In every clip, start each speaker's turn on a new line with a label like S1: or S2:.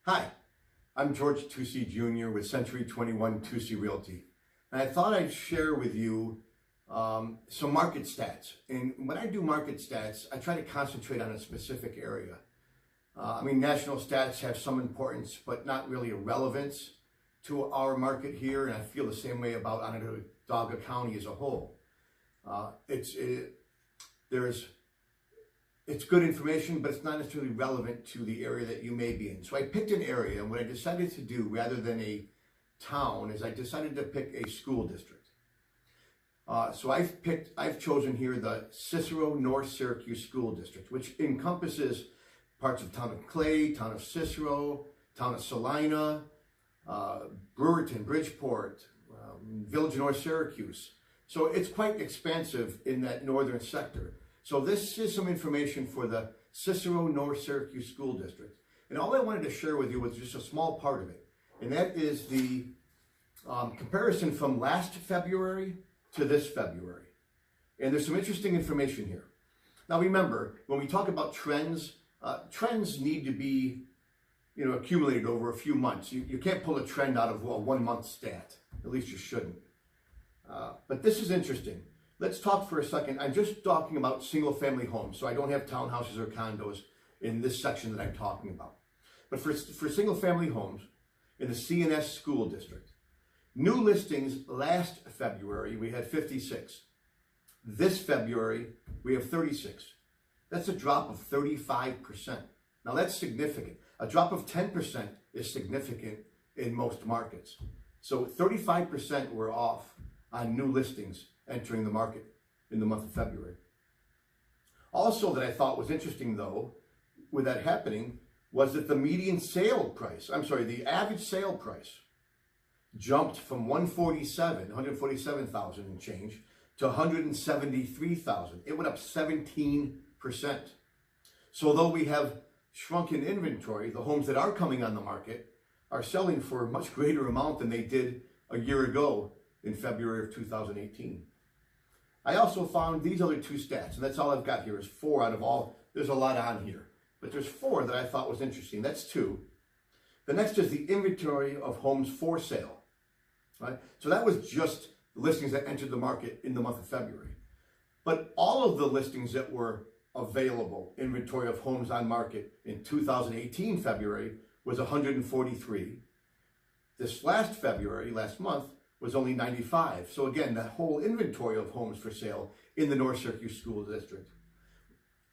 S1: Hi, I'm George Tucci Jr. with Century 21 Tucci Realty. And I thought I'd share with you some market stats. And when I do market stats, I try to concentrate on a specific area. National stats have some importance, but not really a relevance to our market here. And I feel the same way about Onondaga County as a whole. It's good information, but it's not necessarily relevant to the area that you may be in. So I picked an area, and what I decided to do, rather than a town, is I decided to pick a school district. So I've chosen here the Cicero North Syracuse School District, which encompasses parts of town of Clay, town of Cicero, town of Salina, Brewerton, Bridgeport, Village of North Syracuse. So it's quite expansive in that northern sector. So this is some information for the Cicero North Syracuse School District. And all I wanted to share with you was just a small part of it. And that is the comparison from last February to this February. And there's some interesting information here. Now remember, when we talk about trends, trends need to be accumulated over a few months. You can't pull a trend out of a 1 month stat. At least you shouldn't. But this is interesting. Let's talk for a second. I'm just talking about single family homes, so I don't have townhouses or condos in this section that I'm talking about. But for single family homes in the C&S School District, new listings last February, we had 56. This February, we have 36. That's a drop of 35%. Now that's significant. A drop of 10% is significant in most markets. So 35% were off on new listings entering the market in the month of February. Also that I thought was interesting though, with that happening, was that the the average sale price jumped from 147,000 and change to 173,000. It went up 17%. So though we have shrunken inventory, the homes that are coming on the market are selling for a much greater amount than they did a year ago in February of 2018. I also found these other two stats, and that's all I've got here is 4 out of all. There's a lot on here, but there's 4 that I thought was interesting. That's 2. The next is the inventory of homes for sale, right? So that was just the listings that entered the market in the month of February. But all of the listings that were available, inventory of homes on market in 2018 February was 143. This last February, last month, was only 95. So again, the whole inventory of homes for sale in the North Syracuse School District,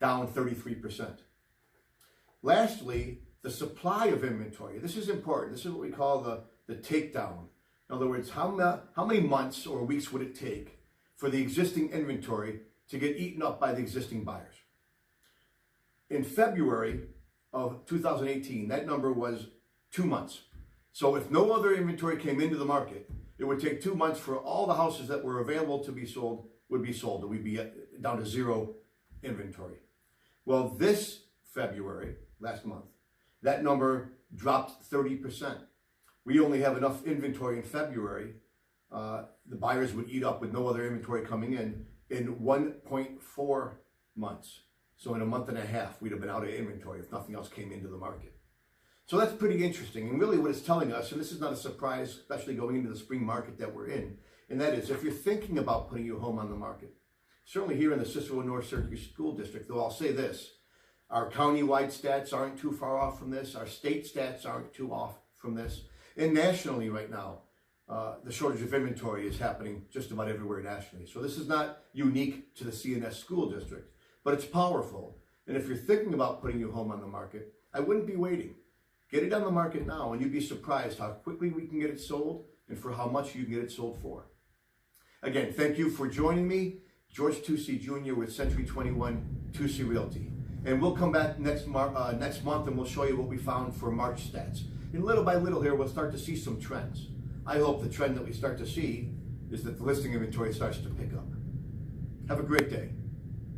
S1: down 33%. Lastly, the supply of inventory. This is important. This is what we call the takedown. In other words, how many months or weeks would it take for the existing inventory to get eaten up by the existing buyers? In February of 2018, that number was 2 months. So if no other inventory came into the market, it would take 2 months for all the houses that were available to be sold would be sold. And we'd be down to 0 inventory. Well, this February, last month, that number dropped 30%. We only have enough inventory in February. The buyers would eat up with no other inventory coming in 1.4 months. So in a month and a half, we'd have been out of inventory if nothing else came into the market. So that's pretty interesting. And really what it's telling us, and this is not a surprise, especially going into the spring market that we're in, and that is if you're thinking about putting your home on the market, certainly here in the Cicero North Syracuse School District, though I'll say this, our county-wide stats aren't too far off from this, our state stats aren't too off from this, and nationally right now, the shortage of inventory is happening just about everywhere nationally. So this is not unique to the C&S School District, but it's powerful. And if you're thinking about putting your home on the market, I wouldn't be waiting. Get it on the market now, and you'd be surprised how quickly we can get it sold and for how much you can get it sold for. Again, thank you for joining me. George Tucci Jr. with Century 21 Tucci Realty. And we'll come back next month and we'll show you what we found for March stats. And little by little here, we'll start to see some trends. I hope the trend that we start to see is that the listing inventory starts to pick up. Have a great day.